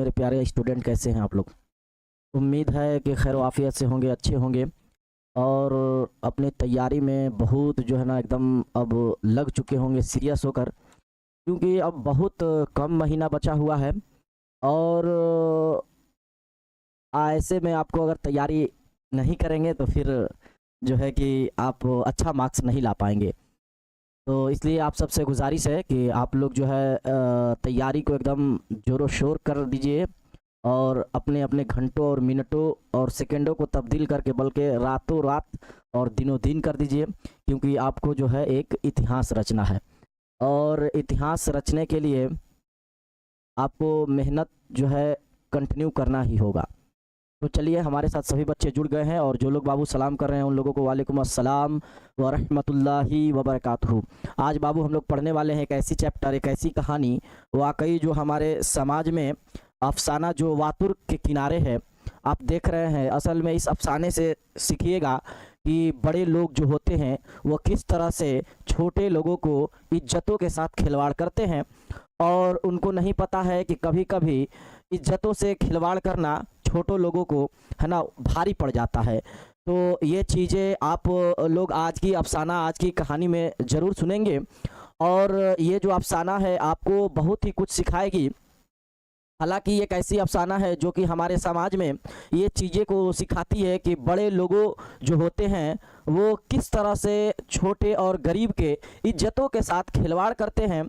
मेरे प्यारे स्टूडेंट, कैसे हैं आप लोग? उम्मीद है कि खैर आफियत से होंगे, अच्छे होंगे और अपने तैयारी में बहुत जो है ना एकदम अब लग चुके होंगे सीरियस होकर, क्योंकि अब बहुत कम महीना बचा हुआ है। और ऐसे में आपको अगर तैयारी नहीं करेंगे तो फिर जो है कि आप अच्छा मार्क्स नहीं ला पाएंगे। तो इसलिए आप सबसे गुजारिश है कि आप लोग जो है तैयारी को एकदम ज़ोरों शोर कर दीजिए और अपने अपने घंटों और मिनटों और सेकंडों को तब्दील करके बल्कि रातों रात और दिनों दिन कर दीजिए, क्योंकि आपको जो है एक इतिहास रचना है और इतिहास रचने के लिए आपको मेहनत जो है कंटिन्यू करना ही होगा। तो चलिए, हमारे साथ सभी बच्चे जुड़ गए हैं और जो लोग बाबू सलाम कर रहे हैं उन लोगों को वालेकुम अस्सलाम व रहमतुल्लाहि व बरकातहू। आज बाबू हम लोग पढ़ने वाले हैं एक ऐसी चैप्टर, एक ऐसी कहानी, वाकई जो हमारे समाज में अफसाना जो वातुर के किनारे है, आप देख रहे हैं। असल में इस अफसाने से सीखिएगा कि बड़े लोग जो होते हैं वो किस तरह से छोटे लोगों को इज्जतों के साथ खिलवाड़ करते हैं और उनको नहीं पता है कि कभी कभी इज्जतों से खिलवाड़ करना छोटों लोगों को है ना भारी पड़ जाता है। तो ये चीज़ें आप लोग आज की अफसाना, आज की कहानी में ज़रूर सुनेंगे और ये जो अफसाना है आपको बहुत ही कुछ सिखाएगी। हालांकि ये एक ऐसी अफसाना है जो कि हमारे समाज में ये चीज़ें को सिखाती है कि बड़े लोगों जो होते हैं वो किस तरह से छोटे और गरीब के इज्जतों के साथ खिलवाड़ करते हैं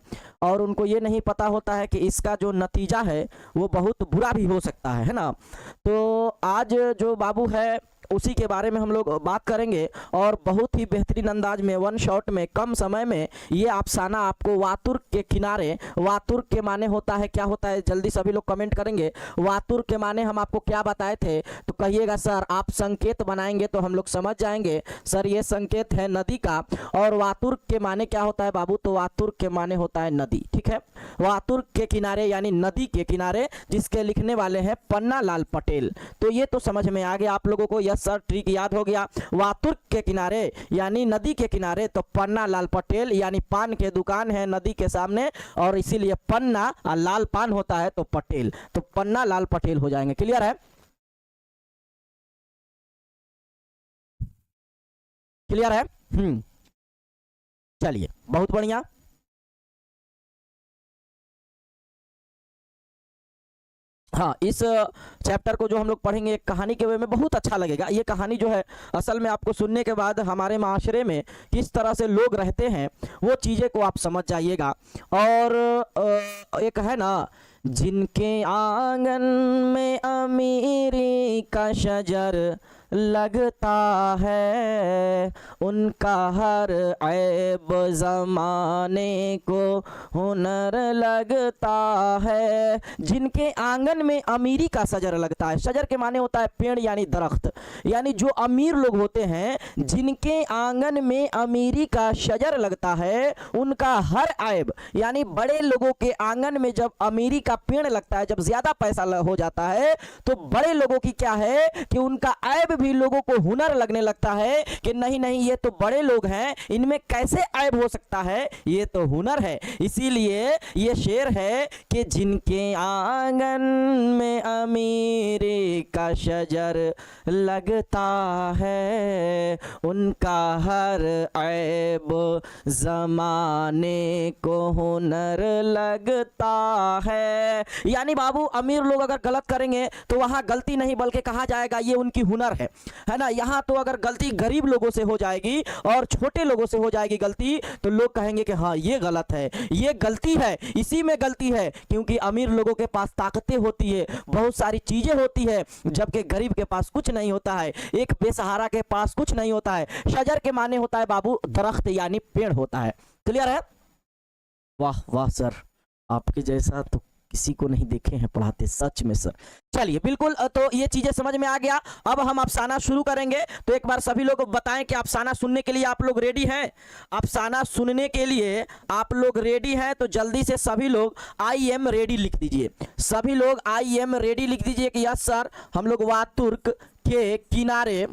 और उनको ये नहीं पता होता है कि इसका जो नतीजा है वो बहुत बुरा भी हो सकता है ना। तो आज जो बाबू है उसी के बारे में हम लोग बात करेंगे और बहुत ही बेहतरीन अंदाज में, वन शॉट में, कम समय में ये अफसाना आपको वातुर के किनारे। वातुर के माने होता है, क्या होता है, जल्दी सभी लोग कमेंट करेंगे। वातुर के माने हम आपको क्या बताए थे तो कहिएगा सर, आप संकेत बनाएंगे तो हम लोग समझ जाएंगे सर ये संकेत है नदी का। और वातुर के माने क्या होता है बाबू? तो वातुर के माने होता है नदी, ठीक है। वातुर के किनारे यानी नदी के किनारे, जिसके लिखने वाले हैं पन्ना लाल पटेल। तो ये तो समझ में आ गया आप लोगों को, यस सर, ट्रिक याद हो गया। वातुर के किनारे यानी नदी के किनारे तो पन्ना लाल पटेल, यानी पान के दुकान है नदी के सामने और इसीलिए पन्ना और लाल पान होता है तो पटेल, तो पन्ना लाल पटेल हो जाएंगे। क्लियर है? क्लियर है? चलिए, बहुत बढ़िया। हाँ, इस चैप्टर को जो हम लोग पढ़ेंगे एक कहानी के वे में बहुत अच्छा लगेगा। ये कहानी जो है असल में आपको सुनने के बाद हमारे माशरे में किस तरह से लोग रहते हैं वो चीज़ें को आप समझ जाइएगा। और एक है ना, जिनके आंगन में अमीरी का शजर लगता है, उनका हर ऐब ज़माने को हुनर लगता है। जिनके आंगन में अमीरी का शजर लगता है, शजर के माने होता है पेड़ यानी दरख्त, यानी जो अमीर लोग होते हैं जिनके आंगन में अमीरी का शजर लगता है, उनका हर ऐब, यानी बड़े लोगों के आंगन में जब अमीरी का पेड़ लगता है, जब ज्यादा पैसा हो जाता है तो बड़े लोगों की क्या है कि उनका ऐब भी लोगों को हुनर लगने लगता है कि नहीं नहीं, ये तो बड़े लोग हैं, इनमें कैसे ऐब हो सकता है, ये तो हुनर है। इसीलिए ये शेर है कि जिनके आंगन में अमीरी का शजर लगता है, उनका हर ऐब जमाने को हुनर लगता है। यानी बाबू अमीर लोग अगर गलत करेंगे तो वहां गलती नहीं बल्कि कहा जाएगा ये उनकी हुनर है ना। यहाँ तो अगर गलती गरीब लोगों से हो जाएगी और छोटे लोगों से हो जाएगी गलती तो लोग कहेंगे कि हाँ ये गलत है, ये गलती है, इसी में गलती है, क्योंकि अमीर लोगों के पास ताकतें होती है, बहुत सारी चीजें होती है, जबकि गरीब के पास कुछ नहीं होता है, एक बेसहारा के पास कुछ नहीं होता है। शजर के माने होता है बाबू दरख्त यानी पेड़ होता है। क्लियर है? वाह वाह सर, आपके जैसा तो किसी को नहीं देखे हैं पढ़ाते, सच में सर। चलिए बिल्कुल, तो ये चीजें समझ में आ गया। अब हम अफसाना शुरू करेंगे, तो एक बार सभी लोग बताएं कि अफसाना सुनने के लिए आप लोग रेडी हैं? अफसाना सुनने के लिए आप लोग रेडी हैं? तो जल्दी से सभी लोग आई एम रेडी लिख दीजिए। सभी लोग आई एम रेडी लिख दीजिए कि यस सर, हम लोग वातुर्क के किनारे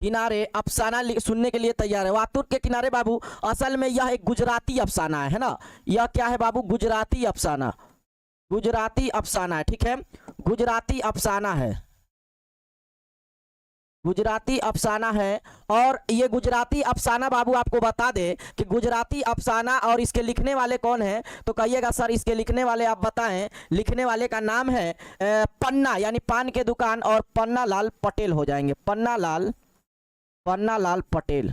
किनारे अफसाना सुनने के लिए तैयार है। वातुर के किनारे बाबू, असल में यह एक गुजराती अफसाना है ना। यह क्या है बाबू? गुजराती अफसाना। गुजराती अफसाना है, ठीक है, गुजराती अफसाना है, गुजराती अफसाना है। और ये गुजराती अफसाना बाबू आपको बता दे कि गुजराती अफसाना और इसके लिखने वाले कौन हैं, तो कहिएगा सर इसके लिखने वाले आप बताएं। लिखने वाले का नाम है पन्ना, यानी पान के दुकान, और पन्ना लाल पटेल हो जाएंगे, पन्ना लाल पटेल,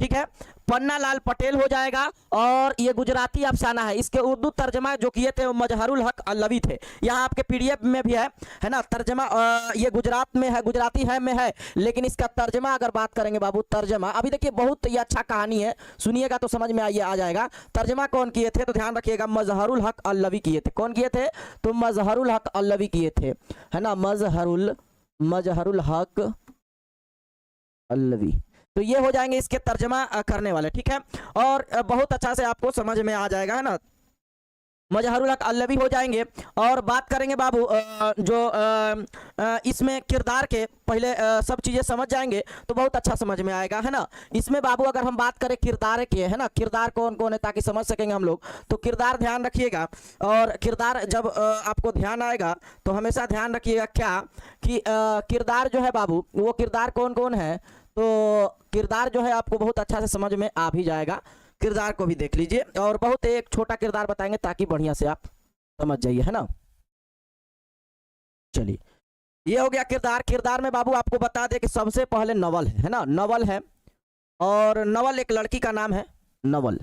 ठीक है, पन्ना लाल पटेल हो जाएगा। और ये गुजराती अफसाना है, इसके उर्दू तर्जमा जो किए थे वो मजहरुल हक अल्लवी थे। यहाँ आपके पीडीएफ में भी है ना तर्जमा, ये गुजरात में है, गुजराती है में है, लेकिन इसका तर्जमा अगर बात करेंगे बाबू, तर्जमा अभी देखिए बहुत ही अच्छा कहानी है, सुनिएगा तो समझ में आ जाएगा। तर्जमा कौन किए थे तो ध्यान रखिएगा, मजहरुल हक अल्लवी किए थे। कौन किए थे तो मजहरुल हक अल्लवी किए थे, है ना, मजहरुल हक अल्लवी। तो ये हो जाएंगे इसके तर्जमा करने वाले, ठीक है, और बहुत अच्छा से आपको समझ में आ जाएगा, है ना, मजहरुल हक अल्लवी हो जाएंगे। और बात करेंगे बाबू जो इसमें किरदार के पहले सब चीज़ें समझ जाएंगे तो बहुत अच्छा समझ में आएगा, है ना। इसमें बाबू अगर हम बात करें किरदार के, है ना, किरदार कौन कौन है ताकि समझ सकेंगे हम लोग, तो किरदार ध्यान रखिएगा। और किरदार जब आपको ध्यान आएगा तो हमेशा ध्यान रखिएगा क्या कि किरदार जो है बाबू, वो किरदार कौन कौन है, तो किरदार जो है आपको बहुत अच्छा से समझ में आ भी जाएगा। किरदार को भी देख लीजिए, और बहुत एक छोटा किरदार बताएंगे ताकि बढ़िया से आप समझ जाइए, है ना। चलिए ये हो गया किरदार। किरदार में बाबू आपको बता दें कि सबसे पहले नवल है ना, नवल है, और नवल एक लड़की का नाम है, नवल,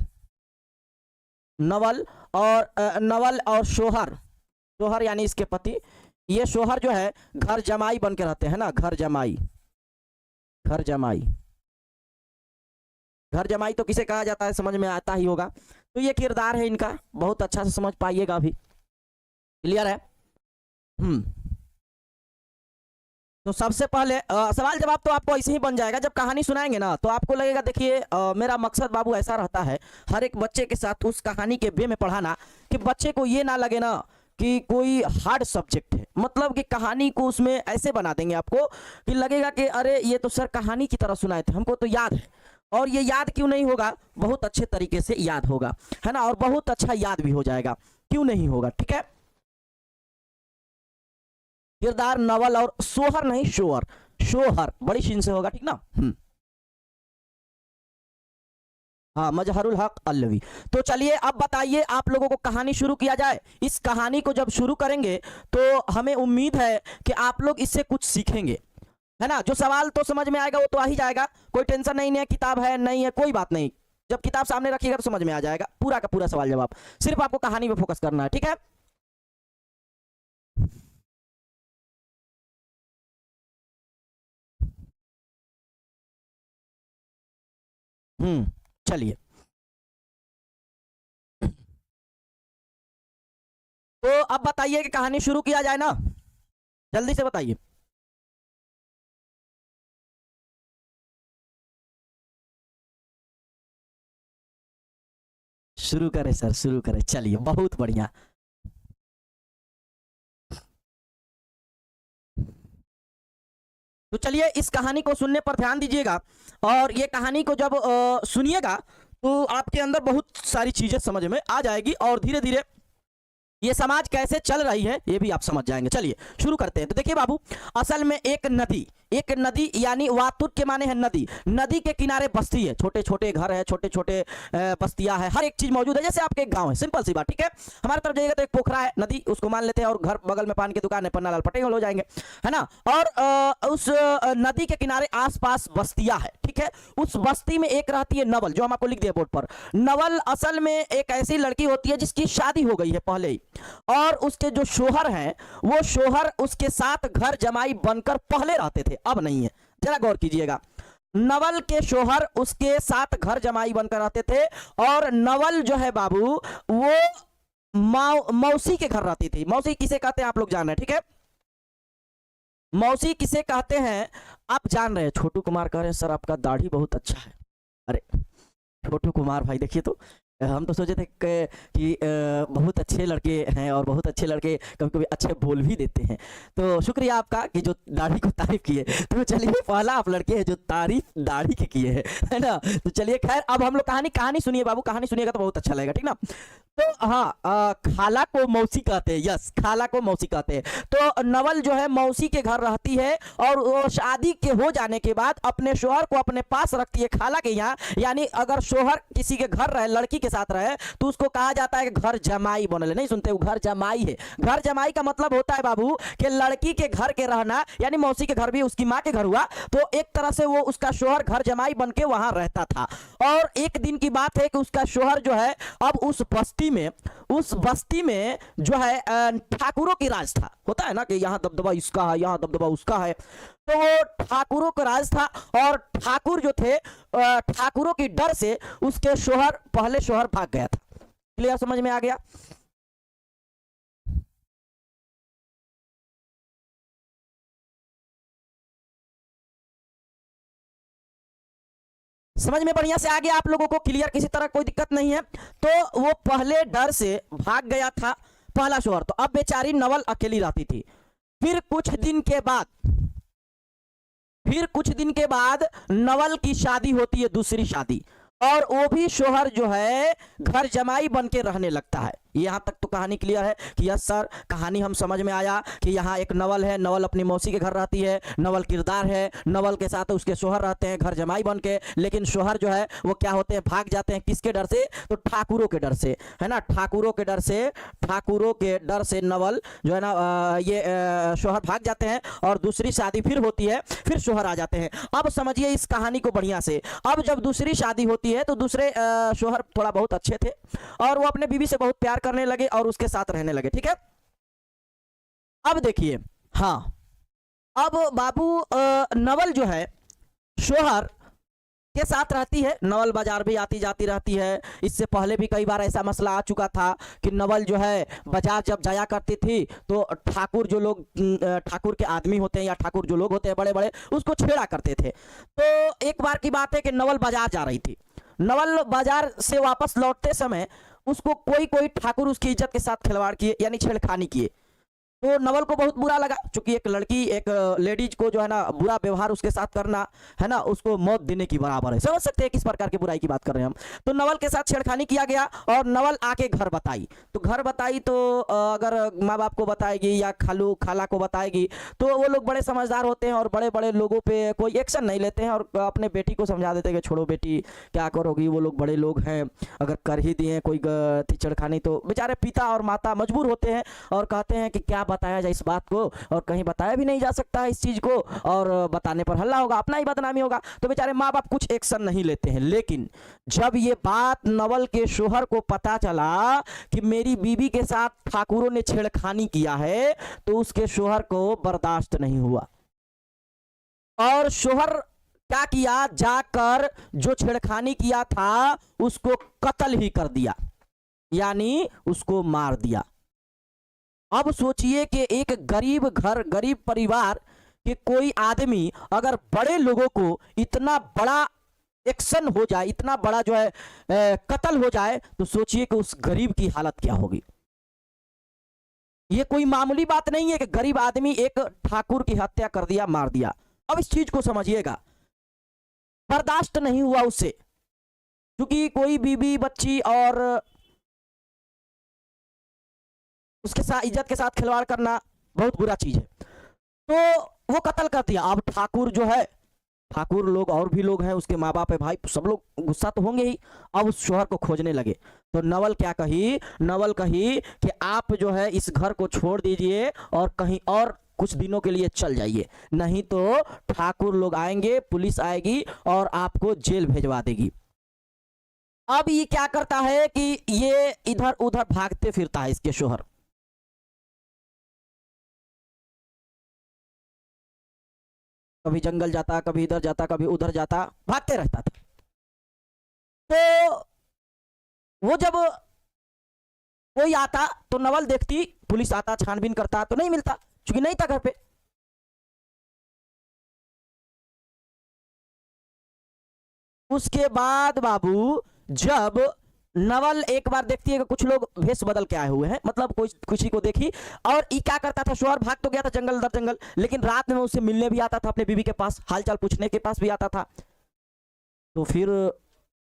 नवल और शोहर, शोहर यानी इसके पति। ये शोहर जो है घर जमाई बन के रहते हैं ना, घर जमाई, घर जमाई, घर जमाई तो किसे कहा जाता है समझ में आता ही होगा। तो ये किरदार है इनका, बहुत अच्छा से समझ पाइएगा अभी, क्लियर है। तो सबसे पहले सवाल जवाब तो आपको ऐसे ही बन जाएगा, जब कहानी सुनाएंगे ना तो आपको लगेगा, देखिए मेरा मकसद बाबू ऐसा रहता है हर एक बच्चे के साथ उस कहानी के वे में पढ़ाना कि बच्चे को ये ना लगे ना कि कोई हार्ड सब्जेक्ट है, मतलब कि कहानी को उसमें ऐसे बना देंगे आपको कि लगेगा कि अरे ये तो सर कहानी की तरह सुनाए थे, हमको तो याद है। और ये याद क्यों नहीं होगा, बहुत अच्छे तरीके से याद होगा, है ना, और बहुत अच्छा याद भी हो जाएगा, क्यों नहीं होगा, ठीक है। किरदार नवल, और सोहर नहीं शोहर, शोहर बड़ी शीन से होगा, ठीक ना। हाँ, मजहरुल हक अल्लवी। तो चलिए अब बताइए आप लोगों को कहानी शुरू किया जाए। इस कहानी को जब शुरू करेंगे तो हमें उम्मीद है कि आप लोग इससे कुछ सीखेंगे, है ना। जो सवाल तो समझ में आएगा वो तो आ ही जाएगा, कोई टेंशन नहीं है, किताब है नहीं है कोई बात नहीं, जब किताब सामने रखिएगा तो समझ में आ जाएगा पूरा का पूरा सवाल जवाब, सिर्फ आपको कहानी पे फोकस करना है, ठीक है। चलिए तो अब बताइए कि कहानी शुरू किया जाए ना, जल्दी से बताइए। शुरू करें सर, शुरू करें, चलिए बहुत बढ़िया। तो चलिए इस कहानी को सुनने पर ध्यान दीजिएगा, और ये कहानी को जब सुनिएगा तो आपके अंदर बहुत सारी चीजें समझ में आ जाएगी, और धीरे धीरे ये समाज कैसे चल रही है ये भी आप समझ जाएंगे। चलिए शुरू करते हैं। तो देखिए बाबू, असल में एक नदी यानी वातुर के माने है नदी, नदी के किनारे बस्ती है, छोटे छोटे घर है, छोटे छोटे बस्तियां है, हर एक चीज मौजूद है, जैसे आपके एक गांव है, सिंपल सी बात, ठीक है। हमारे तरफ जाइएगा तो एक पोखरा है, नदी उसको मान लेते हैं, और घर बगल में पान की दुकान है, पन्ना लाल पटेल हो जाएंगे, है ना। और उस नदी के किनारे आसपास बस्तियां है, ठीक है। उस बस्ती में एक रहती है नवल, जो हम आपको लिख दिए बोर्ड पर। नवल असल में एक ऐसी लड़की होती है जिसकी शादी हो गई है पहले ही, और उसके जो शोहर हैं वो शोहर उसके साथ घर जमाई बनकर पहले रहते थे, अब नहीं है, जरा गौर कीजिएगा। नवल के शोहर उसके साथ घर जमाई बनकर रहते थे, और नवल जो है बाबू वो मौसी के घर रहती थी। मौसी किसे कहते हैं आप लोग जान रहे हैं, ठीक है। मौसी किसे कहते हैं आप जान रहे हैं। छोटू कुमार कह रहे हैं सर आपका दाढ़ी बहुत अच्छा है। अरे छोटू कुमार भाई देखिए तो हम तो सोचे थे कि बहुत अच्छे लड़के हैं और बहुत अच्छे लड़के कभी कभी अच्छे बोल भी देते हैं। तो शुक्रिया आपका कि जो दाढ़ी को तारीफ किए। तो चलिए पहला आप लड़के हैं जो तारीफ दाढ़ी के किए हैं, है ना। तो चलिए खैर अब हम लोग कहानी सुनिए बाबू, कहानी सुनिएगा तो बहुत अच्छा लगेगा, ठीक ना। तो हाँ, खाला को मौसी कहते हैं, यस खाला को मौसी कहते हैं। तो नवल जो है मौसी के घर रहती है और वो शादी के हो जाने के बाद अपने शोहर को अपने पास रखती है खाला के यहाँ। यानी अगर शोहर किसी के घर रहे, लड़की के साथ रहे, तो उसको कहा जाता है कि घर जमाई बनले। नहीं सुनते, वो घर जमाई है। घर जमाई का मतलब होता है बाबू कि लड़की के घर के रहना, यानी मौसी के घर भी उसकी माँ के घर हुआ, तो एक तरह से वो उसका शोहर घर जमाई बन के वहां रहता था। और एक दिन की बात है कि उसका शोहर जो है अब उस बस्ती में जो है ठाकुरों की राज था। होता है ना कि यहाँ दबदबा इसका है, यहाँ दबदबा उसका है। तो वो ठाकुरों का राज था और ठाकुर जो थे, ठाकुरों की डर से उसके शोहर, पहले शोहर भाग गया था। क्लियर, समझ में आ गया। समझ में बढ़िया से आ गया आप लोगों को, क्लियर, किसी तरह कोई दिक्कत नहीं है। तो वो पहले डर से भाग गया था पहला शोहर, तो अब बेचारी नवल अकेली रहती थी। फिर कुछ दिन के बाद नवल की शादी होती है, दूसरी शादी, और वो भी शोहर जो है घर जमाई बन के रहने लगता है। यहाँ तक तो कहानी क्लियर है कि यस सर, कहानी हम समझ में आया कि यहाँ एक नवल है, नवल अपनी मौसी के घर रहती है, नवल किरदार है, नवल के साथ उसके शोहर रहते हैं घर जमाई बन के। लेकिन शोहर जो है वो क्या होते हैं, भाग जाते हैं। किसके डर से? तो ठाकुरों के डर से, है ना। ठाकुरों के डर से नवल जो है ना ये शोहर भाग जाते हैं और दूसरी शादी फिर होती है, फिर शोहर आ जाते हैं। अब समझिए इस कहानी को बढ़िया से। अब जब दूसरी शादी होती है तो दूसरे शोहर थोड़ा बहुत अच्छे थे और वो अपने बीवी से बहुत प्यार करने लगे और उसके साथ रहने लगे, ठीक है। अब देखिए, हाँ, अब बाबू नवल जो है शोहर के साथ रहती है, नवल बाजार भी आती जाती रहती है। इससे पहले भी कई बार ऐसा मसला आ चुका था कि नवल जो है बाजार जब जाया करती थी तो ठाकुर जो लोग, ठाकुर के आदमी होते हैं या ठाकुर जो लोग होते हैं बड़े बड़े, उसको छेड़ा करते थे। तो एक बार की बात है कि नवल बाजार जा रही थी। नवल बाजार से वापस लौटते समय उसको कोई ठाकुर उसकी इज्जत के साथ खिलवाड़ किए, यानी छेड़खानी किए। तो नवल को बहुत बुरा लगा, क्योंकि एक लड़की, एक लेडीज को जो है ना बुरा व्यवहार उसके साथ करना, है ना, उसको मौत देने की बराबर है। समझ सकते हैं किस प्रकार की बुराई की बात कर रहे हैं हम। तो नवल के साथ छेड़खानी किया गया और नवल आके घर बताई। तो अगर माँ बाप को बताएगी या खाला को बताएगी तो वो लोग बड़े समझदार होते हैं और बड़े बड़े लोगों पे कोई एक्शन नहीं लेते हैं और अपने बेटी को समझा देते हैं कि छोड़ो बेटी, क्या करोगी, वो लोग बड़े लोग हैं, अगर कर ही दिए कोई छेड़खानी तो बेचारे पिता और माता मजबूर होते हैं और कहते हैं कि क्या बताया जाए इस बात को, और कहीं बताया भी नहीं जा सकता है इस चीज को, और बताने पर हल्ला होगा, अपना ही बदनामी होगा। तो बेचारे माँ बाप कुछ एक्शन नहीं लेते हैं। लेकिन जब ये बात नवल के शोहर को पता चला कि मेरी बीवी के साथ ठाकुरों ने छेड़खानी किया है, तो उसके शोहर को बर्दाश्त नहीं हुआ और शोहर क्या किया, जाकर जो छेड़खानी किया था उसको कत्ल ही कर दिया, यानी उसको मार दिया। अब सोचिए कि एक गरीब घर, गरीब परिवार के कोई आदमी अगर बड़े लोगों को इतना बड़ा एक्शन हो जाए, इतना बड़ा जो है कत्ल हो जाए, तो सोचिए कि उस गरीब की हालत क्या होगी। ये कोई मामूली बात नहीं है कि गरीब आदमी एक ठाकुर की हत्या कर दिया, मार दिया। अब इस चीज को समझिएगा, बर्दाश्त नहीं हुआ उससे, क्योंकि कोई बीबी बच्ची और उसके साथ इज्जत के साथ खिलवाड़ करना बहुत बुरा चीज है। तो वो कत्ल कर दिया। अब ठाकुर जो है, ठाकुर लोग और भी लोग हैं, उसके माँ बाप है, भाई, सब लोग गुस्सा तो होंगे ही। अब उस शोहर को खोजने लगे। तो नवल कही कि आप जो है इस घर को छोड़ दीजिए और कहीं और कुछ दिनों के लिए चल जाइए, नहीं तो ठाकुर लोग आएंगे, पुलिस आएगी और आपको जेल भेजवा देगी। अब ये क्या करता है कि ये इधर उधर भागते फिरता है, इसके शोहर। कभी जंगल जाता, कभी इधर जाता, कभी उधर जाता, भागते रहता था। तो वो जब कोई आता तो नवल देखती, पुलिस आता, छानबीन करता तो नहीं मिलता, क्योंकि नहीं था घर पे। उसके बाद बाबू जब नवल एक बार देखती है कि कुछ लोग भेष बदल के आए हुए हैं, मतलब कोई किसी को देखी, और ये क्या करता था, शोहर भाग तो गया था जंगल दर जंगल, लेकिन रात में उससे मिलने भी आता था, अपने बीवी के पास हालचाल पूछने के पास भी आता था। तो फिर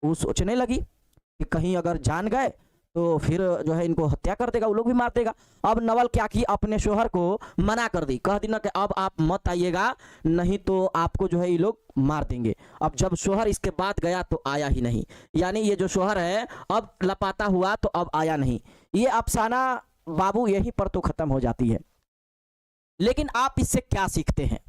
वो सोचने लगी कि कहीं अगर जान गए तो फिर जो है इनको हत्या कर देगा, वो लोग भी मार देगा। अब नवल क्या की, अपने शोहर को मना कर दी, कह दी ना कि अब आप मत आइएगा, नहीं तो आपको जो है ये लोग मार देंगे। अब जब शोहर इसके बाद गया तो आया ही नहीं, यानी ये जो शोहर है अब लापता हुआ तो अब आया नहीं। ये अफसाना बाबू यहीं पर तो खत्म हो जाती है। लेकिन आप इससे क्या सीखते हैं?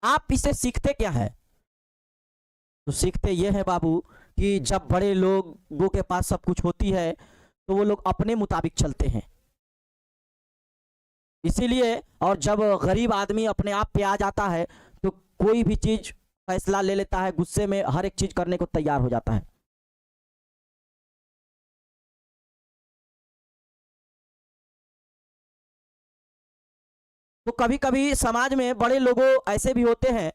आप इससे सीखते क्या है? तो सीखते ये है बाबू कि जब बड़े लोगों के पास सब कुछ होती है तो वो लोग अपने मुताबिक चलते हैं, इसीलिए। और जब गरीब आदमी अपने आप पे आ जाता है तो कोई भी चीज फैसला ले लेता है, गुस्से में हर एक चीज करने को तैयार हो जाता है। तो कभी कभी समाज में बड़े लोगों ऐसे भी होते हैं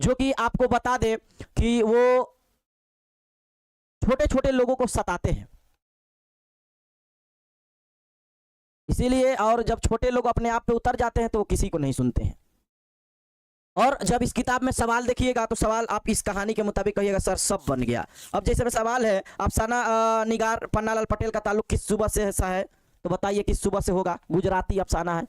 जो कि आपको बता दे कि वो छोटे छोटे लोगों को सताते हैं, इसीलिए। और जब छोटे लोग अपने आप पे उतर जाते हैं तो वो किसी को नहीं सुनते हैं। और जब इस किताब में सवाल देखिएगा तो सवाल आप इस कहानी के मुताबिक कहिएगा सर सब बन गया। अब जैसे में सवाल है, अफसाना निगार पन्नालाल पटेल का ताल्लुक किस सूबा से ऐसा है, तो बताइए किस सूबा से होगा? गुजराती अफसाना है।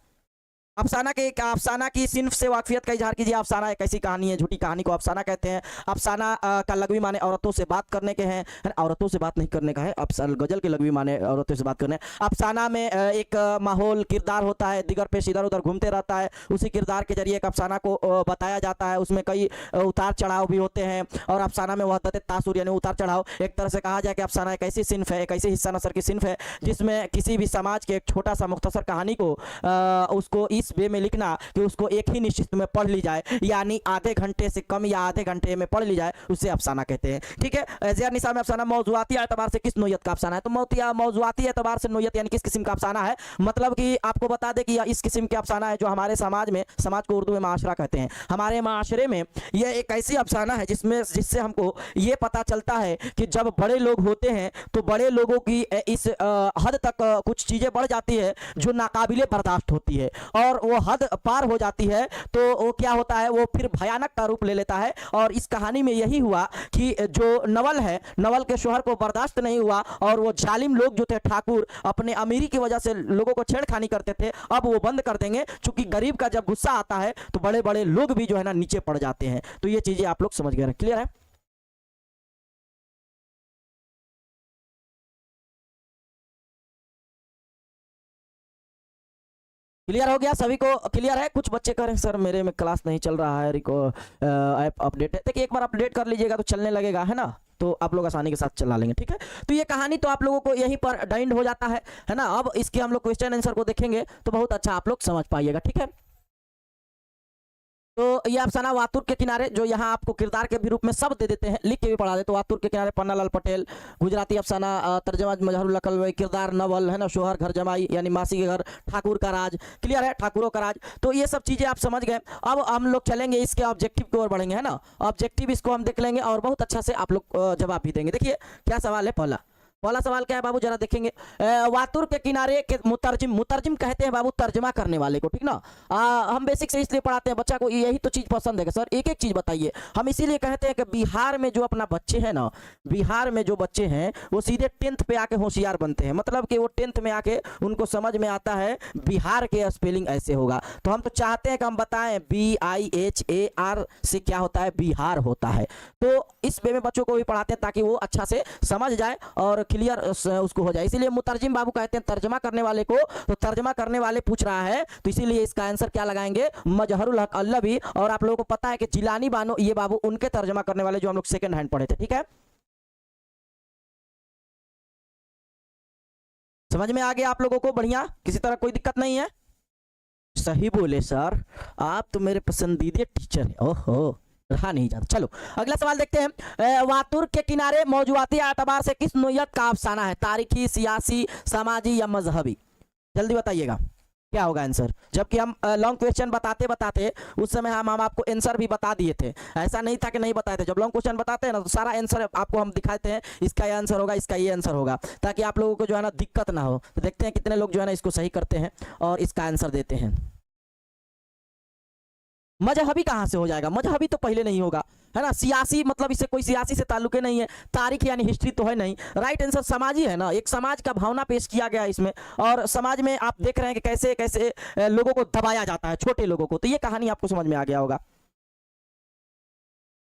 अफसाना की सिन्फ से वाकफियत का इजहार कीजिए। अफसाना एक ऐसी कहानी है, झूठी कहानी को अफसाना कहते हैं। अफसाना का लगवी माने औरतों से बात करने के हैं, औरतों से बात नहीं करने का है। गजल के लगवी माने औरतों से बात करने। अफसाना में एक माहौल किरदार होता है, दिगर पेश इधर उधर घूमते रहता है, उसी किरदार के जरिए एक अफसाना को बताया जाता है। उसमें कई उतार चढ़ाव भी होते हैं, और अफसाना में वहदत तासुर यानी उतार चढ़ाव, एक तरह से कहा जाए कि अफसाना एक ऐसी सिन्फ है, एक ऐसी हिस्सा नसर की सिन्फ है जिसमें किसी भी समाज के एक छोटा सा मुख्तसर कहानी को उसको इस वे में लिखना कि उसको एक ही निश्चित में पढ़ ली जाए, यानी आधे घंटे से कम या आधे घंटे में पढ़ ली जाए, उसे अफसाना कहते हैं। ठीक है। ज़िया निसा में अफसाना मौजुआती एतबार से किस नोयत का अफसाना है? तो मौजुआती एतबार से नोयत यानी किस किस्म का अफसाना है, मतलब कि आपको बता दें कि यह इस किस्म के अफसाना है जो हमारे समाज में, समाज को उर्दू में माशरा कहते हैं, हमारे माशरे में यह एक ऐसी अफसाना है जिससे हमको ये पता चलता है कि जब बड़े लोग होते हैं तो बड़े लोगों की इस हद तक कुछ चीज़ें बढ़ जाती है जो नाकाबिले बर्दाश्त होती है, और वो हद पार हो जाती है तो वो क्या होता है, वो फिर भयानक का रूप ले लेता है। और इस कहानी में यही हुआ कि जो नवल है, नवल के शोहर को बर्दाश्त नहीं हुआ, और वो जालिम लोग जो थे ठाकुर, अपने अमीरी की वजह से लोगों को छेड़खानी करते थे, अब वो बंद कर देंगे, क्योंकि गरीब का जब गुस्सा आता है तो बड़े बड़े लोग भी जो है ना नीचे पड़ जाते हैं। तो ये चीजें आप लोग समझ गए, क्लियर है? क्लियर हो गया सभी को? क्लियर है? कुछ बच्चे कह रहे हैं सर मेरे में क्लास नहीं चल रहा है, रिको ऐप अपडेट है। देखिए एक बार अपडेट कर लीजिएगा तो चलने लगेगा, है ना, तो आप लोग आसानी के साथ चला लेंगे। ठीक है, तो ये कहानी तो आप लोगों को यहीं पर डाइंड हो जाता है ना। अब इसके हम लोग क्वेश्चन आंसर को देखेंगे तो बहुत अच्छा आप लोग समझ पाइएगा। ठीक है, तो ये अफसाना वातुर के किनारे, जो यहाँ आपको किरदार के भी रूप में सब दे देते हैं, लिख के भी पढ़ा दे, तो वातुर के किनारे पन्नालाल पटेल, गुजराती अफसाना, तर्जमा मजहरुल्लाह कलवी, किरदार नवल, है ना, शोहर घर जमाई यानी मासी के घर, ठाकुर का राज, क्लियर है, ठाकुरों का राज। तो ये सब चीज़ें आप समझ गए। अब हम लोग चलेंगे इसके ऑब्जेक्टिव की ओर बढ़ेंगे, है ना। ऑब्जेक्टिव इसको हम देख लेंगे और बहुत अच्छा से आप लोग जवाब भी देंगे। देखिए क्या सवाल है, पहला सवाल क्या है बाबू, जरा देखेंगे। वातुर के किनारे के मुतरजिम, मुतरजिम कहते हैं बाबू तर्जमा करने वाले को, ठीक ना। हम बेसिक से इसलिए पढ़ाते हैं, बच्चा को यही तो चीज़ पसंद है सर, एक एक चीज़ बताइए। हम इसीलिए कहते हैं कि बिहार में जो अपना बच्चे हैं ना, बिहार में जो बच्चे हैं वो सीधे 10th पे आके होशियार बनते हैं, मतलब कि वो 10th में आके उनको समझ में आता है बिहार के स्पेलिंग ऐसे होगा। तो हम तो चाहते हैं कि हम बताएं BIHAR से क्या होता है, बिहार होता है। तो इस वे में बच्चों को भी पढ़ाते हैं ताकि वो अच्छा से समझ जाए और क्लियर उसको हो जाए। इसीलिए मुतरजिम बाबू कहते हैं तर्जमा करने वाले को। तो तर्जमा करने वाले पूछ रहा है तो इसीलिए इसका आंसर क्या लगाएंगे, मजहरुल हक अल्लवी। और आप लोगों को पता है कि जिलानी बानो ये बाबू उनके तर्जमा करने वाले जो हम लोग सेकंड हैंड पढ़े थे। ठीक है, समझ में आ गया आप लोगों को? बढ़िया, किसी तरह कोई दिक्कत नहीं है? सही बोले सर, आप तो मेरे पसंदीदा टीचर हैं। ओहो, रहा नहीं जाता। चलो अगला सवाल देखते हैं। वातुर के किनारे मौजुआती एतबार से किस नोयत का अफसाना है, तारीखी, सियासी, समाजी या मजहबी? जल्दी बताइएगा। क्या होगा आंसर? जबकि हम लॉन्ग क्वेश्चन बताते बताते उस समय हम आपको आंसर भी बता दिए थे, ऐसा नहीं था कि नहीं बताए थे। जब लॉन्ग क्वेश्चन बताते हैं ना तो सारा आंसर आपको हम दिखाते हैं, इसका ये आंसर होगा, इसका ये आंसर होगा, ताकि आप लोगों को जो है ना दिक्कत ना हो। तो देखते हैं कितने लोग जो है ना इसको सही करते हैं और इसका आंसर देते हैं। मजहबी कहाँ से हो जाएगा? मजहबी तो पहले नहीं होगा, है ना। सियासी मतलब इससे कोई सियासी से ताल्लुक नहीं है, तारीख यानी हिस्ट्री तो है नहीं। राइट आंसर समाजी है ना, एक समाज का भावना पेश किया गया है इसमें, और समाज में आप देख रहे हैं कि कैसे कैसे लोगों को दबाया जाता है, छोटे लोगों को। तो ये कहानी आपको समझ में आ गया होगा।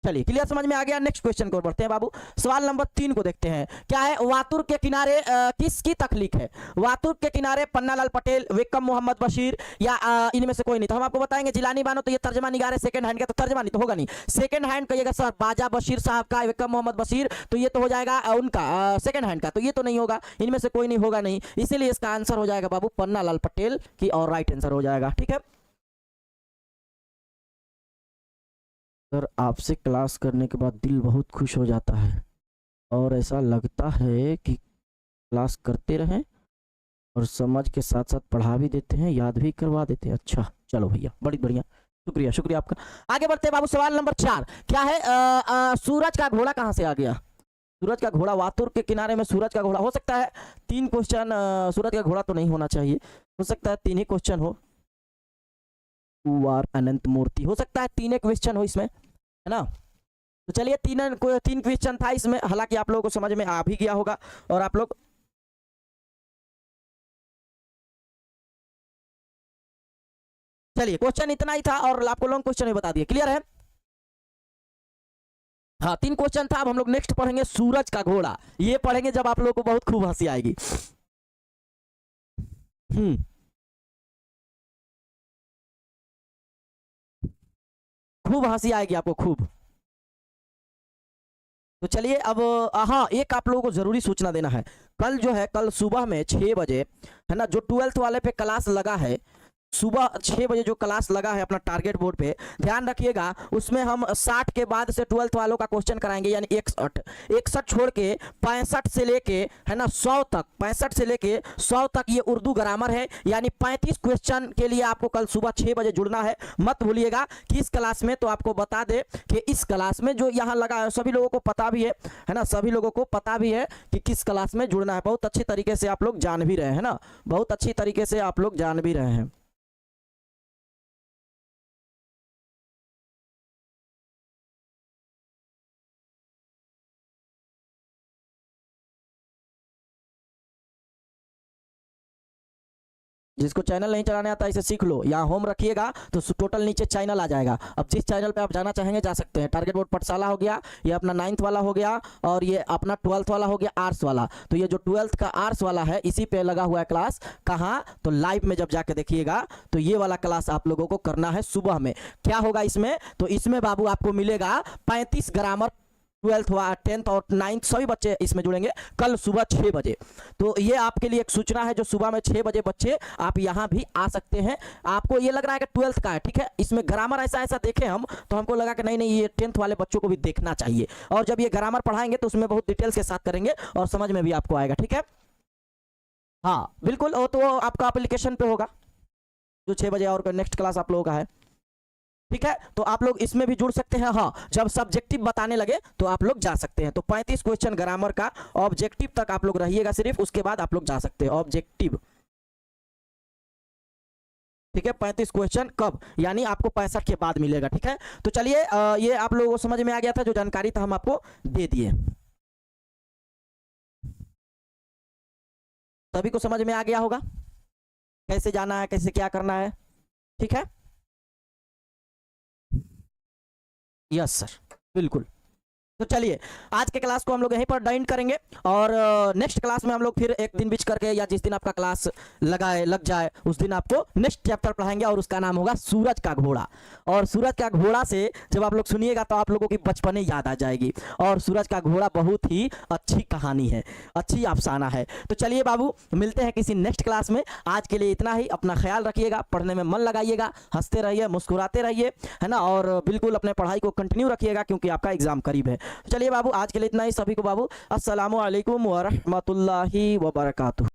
चलिए क्लियर, समझ में आ गया। नेक्स्ट क्वेश्चन को बढ़ते हैं बाबू। सवाल नंबर 3 को देखते हैं। क्या है? वातुर के किनारे किसकी तख्लीक है? वातुर के किनारे पन्नालाल पटेल, वेक्कम मोहम्मद बशीर, या इनमें से कोई नहीं। तो हम आपको बताएंगे जिलानी बानो, तो ये तर्जमा निगार है सेकंड हैंड का, तो तर्जमा नहीं तो होगा नहीं। सेकंड हैंड कहिएगा सर, बाजा बशीर साहब का, वेक्कम मोहम्मद बशीर, तो ये तो हो जाएगा उनका सेकंड हैंड का, तो ये तो नहीं होगा, इनमें से कोई नहीं होगा नहीं। इसीलिए इसका आंसर हो जाएगा बाबू पन्नालाल पटेल की, और राइट आंसर हो जाएगा। ठीक है सर, आपसे क्लास करने के बाद दिल बहुत खुश हो जाता है और ऐसा लगता है कि क्लास करते रहें और समझ के साथ साथ पढ़ा भी देते हैं, याद भी करवा देते हैं। अच्छा चलो भैया, बड़ी बढ़िया, शुक्रिया शुक्रिया आपका। आगे बढ़ते हैं बाबू। सवाल नंबर 4 क्या है? सूरज का घोड़ा कहाँ से आ गया? सूरज का घोड़ा, वातुर के किनारे में सूरज का घोड़ा हो सकता है 3 क्वेश्चन। सूरज का घोड़ा तो नहीं होना चाहिए, हो सकता है 3 ही क्वेश्चन हो। अनंत मूर्ति हो सकता है 3 क्वेश्चन हो इसमें, है ना। तो चलिए 3 क्वेश्चन था इसमें, हालांकि आप लोगों को समझ में आ भी गया होगा और आप लोग चलिए क्वेश्चन इतना ही था और आपको लॉन्ग क्वेश्चन भी बता दिए। क्लियर है? हाँ 3 क्वेश्चन था। अब हम लोग नेक्स्ट पढ़ेंगे सूरज का घोड़ा। ये पढ़ेंगे जब आप लोगों को बहुत खूब हंसी आएगी। खूब हंसी आएगी आपको, खूब। तो चलिए अब हाँ, एक आप लोगों को जरूरी सूचना देना है। कल जो है, कल सुबह में 6 बजे, है ना, जो 12th वाले पे क्लास लगा है, सुबह 6 बजे जो क्लास लगा है अपना टारगेट बोर्ड पे, ध्यान रखिएगा, उसमें हम 60 के बाद से 12th वालों का क्वेश्चन कराएंगे, यानी 61 छोड़ के 65 से लेके, है ना, 100 तक, 65 से लेके 100 तक ये उर्दू ग्रामर है। यानी 35 क्वेश्चन के लिए आपको कल सुबह 6 बजे जुड़ना है। मत भूलिएगा कि इस क्लास में, तो आपको बता दे कि इस क्लास में जो यहाँ लगा है, सभी लोगों को पता भी है ना, सभी लोगों को पता भी है कि किस क्लास में जुड़ना है। बहुत अच्छी तरीके से आप लोग जान भी रहे हैं ना, बहुत अच्छी तरीके से आप लोग जान भी रहे हैं। जिसको चैनल नहीं चलाने आता इसे सीख लो, यहाँ होम रखिएगा तो टोटल नीचे चैनल आ जाएगा। अब जिस चैनल पे आप जाना चाहेंगे जा सकते हैं। टारगेट बोर्ड पाठशाला हो गया, ये अपना 9th वाला हो गया, और ये अपना 12th वाला हो गया, आर्ट्स वाला। तो ये जो 12th का आर्ट्स वाला है, इसी पे लगा हुआ है क्लास। कहाँ? तो लाइव में जब जाके देखिएगा तो ये वाला क्लास आप लोगों को करना है सुबह में। क्या होगा इसमें? तो इसमें बाबू आपको मिलेगा 35 ग्रामर, 12th हुआ, 10th और 9th सभी बच्चे इसमें जुड़ेंगे कल सुबह 6 बजे। तो ये आपके लिए एक सूचना है, जो सुबह में 6 बजे बच्चे आप यहाँ भी आ सकते हैं। आपको ये लग रहा है कि 12th का है, ठीक है, इसमें ग्रामर ऐसा ऐसा देखे हम, तो हमको लगा कि नहीं नहीं, ये 10th वाले बच्चों को भी देखना चाहिए। और जब ये ग्रामर पढ़ाएंगे तो उसमें बहुत डिटेल्स के साथ करेंगे और समझ में भी आपको आएगा। ठीक है, हाँ बिल्कुल। और तो आपका एप्लीकेशन पे होगा जो 6 बजे, और नेक्स्ट क्लास आप लोगों का है। ठीक है, तो आप लोग इसमें भी जुड़ सकते हैं। हाँ, जब सब्जेक्टिव बताने लगे तो आप लोग जा सकते हैं। तो 35 क्वेश्चन ग्रामर का, ऑब्जेक्टिव तक आप लोग रहिएगा सिर्फ, उसके बाद आप लोग जा सकते हैं ऑब्जेक्टिव। ठीक है, 35 क्वेश्चन कब, यानी आपको 65 के बाद मिलेगा। ठीक है, तो चलिए ये आप लोगों को समझ में आ गया था, जो जानकारी था हम आपको दे दिए। सभी को समझ में आ गया होगा कैसे जाना है, कैसे क्या करना है। ठीक है, यस सर, बिल्कुल। तो चलिए आज के क्लास को हम लोग यहीं पर डाइन करेंगे, और नेक्स्ट क्लास में हम लोग फिर एक दिन बीच करके, या जिस दिन आपका क्लास लग जाए उस दिन आपको नेक्स्ट चैप्टर पढ़ाएंगे, और उसका नाम होगा सूरज का घोड़ा। और सूरज का घोड़ा से जब आप लोग सुनिएगा तो आप लोगों की बचपने याद आ जाएगी। और सूरज का घोड़ा बहुत ही अच्छी कहानी है, अच्छी अफसाना है। तो चलिए बाबू, मिलते हैं किसी नेक्स्ट क्लास में। आज के लिए इतना ही। अपना ख्याल रखिएगा, पढ़ने में मन लगाइएगा, हंसते रहिए, मुस्कुराते रहिए, है ना, और बिल्कुल अपने पढ़ाई को कंटिन्यू रखिएगा, क्योंकि आपका एग्जाम करीब है। चलिए बाबू, आज के लिए इतना ही। सभी को बाबू अस्सलामु अलैकुम व रहमतुल्लाहि व बरकातुहू।